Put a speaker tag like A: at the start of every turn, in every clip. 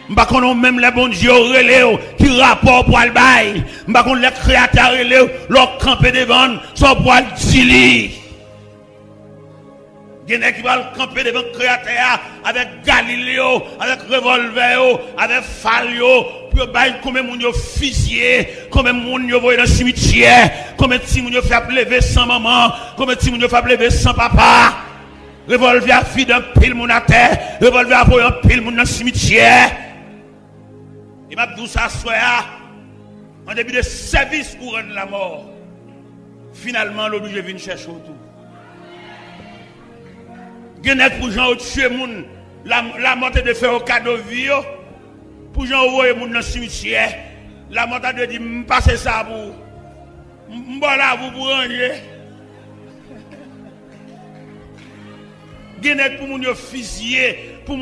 A: M'bakon même les bons dieux relève qui rapport pour le bail. M'bakon les créateurs relève leur camper devant son pour le dili. Gene qui va camper devant créateur avec Galiléo, avec revolver, avec Falio, pour bail combien moun yo fusillé, combien moun yo voyé dans le cimetière, combien ti moun yo fait lever sans maman, combien ti moun yo fait lever sans papa. Revolver fi d'un pile moun à terre, revolver pour un pile moun dans le cimetière. Et m'a dit ça soir en début de service pour rendre la mort. Finalement l'obligé vient chercher autour. Genek pour gens tuer moun la mort de faire au cadeau vie pour gens envoyer moun dans le cimetière. La mort de dire passer ça pour m'bola vous pour ranger. Genek pour moun yo fusillé pour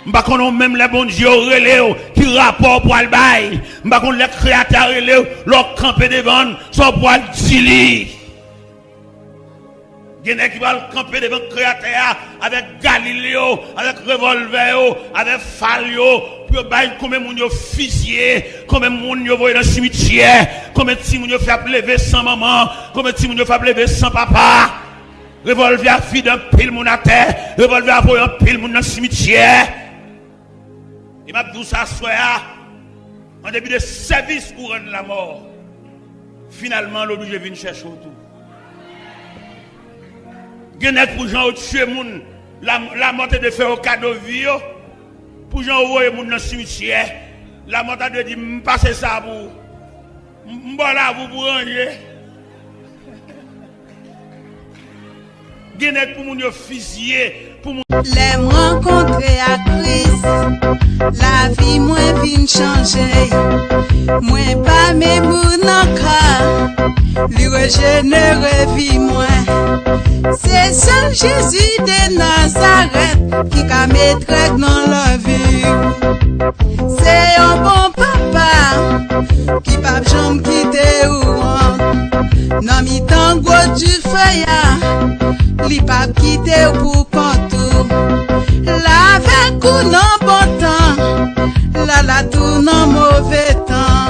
A: m'bakon même les bons dieux relève qui rapport pour le bail. M'bakon les créateurs relève leur camper devant son pour le dili. Gene qui va camper devant créateur avec Galiléo, avec revolver, avec Falio, pour bail combien moun yo fusillé, combien moun yo voyé dans le cimetière, combien ti moun yo fait lever sans maman, combien ti moun yo fait lever sans papa. Revolver fi d'un pile moun à terre, revolver pour un pile moun dans le cimetière. Et m'a dit ça soir en début de service pour rendre la mort. Finalement l'obligé vient chercher autour. Genek pour gens tuer moun la mort de faire au cadeau vie pour gens envoyer moun dans le cimetière. La mort de dire passer ça pour m'bola vous pour ranger. Genek pour moun yo fusillé pour moun
B: les rencontrer à Christ, la vie moins vient changer. Moi pas mes moun encore, lui régénérer vie moins. C'est seul Jésus de Nazareth qui a mettre dans la vie. C'est un bon papa qui pas jamais quitter ou rendre. Non mi tango du feu, li pas quitter pour contour. La avec ou non bon temps, la tout non mauvais temps.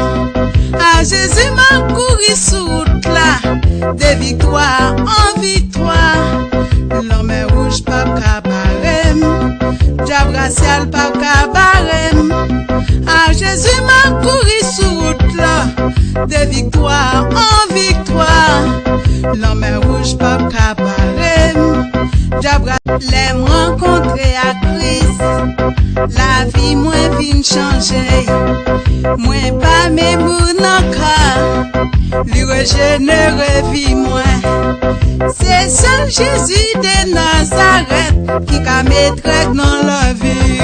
B: À Jésus m'a couru sous route là, de victoire en victoire. L'homme rouge pas cabarem, diable racial pas cabarem. À Jésus m'a couru sous route là, de victoire en victoire. L'homme rouge pas cabarem, diable les rencontrer à Christ, la vie moins vient changer. Moi pas mes moun encore, lui régénérer vie moins. C'est seul Jésus de Nazareth qui a mettre dans la vie.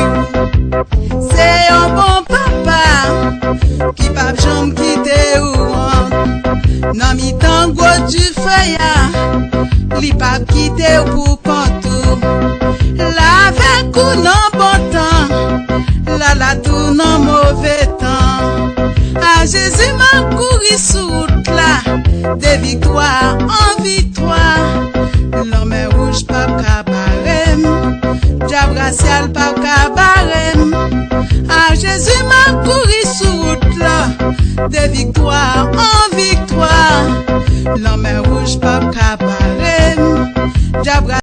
B: C'est un bon papa qui pas jamais quitter ou rendre. Non mi tango du feu, li pas quitter pour contour. La avec ou non bon temps, la tout non mauvais temps. À Jésus m'a couru sous route là, de victoire en victoire. L'homme rouge pas cabarem, diable racial pas cabarem. À Jésus m'a couru sous route là, de victoire en victoire. L'homme rouge pas cabarem, diable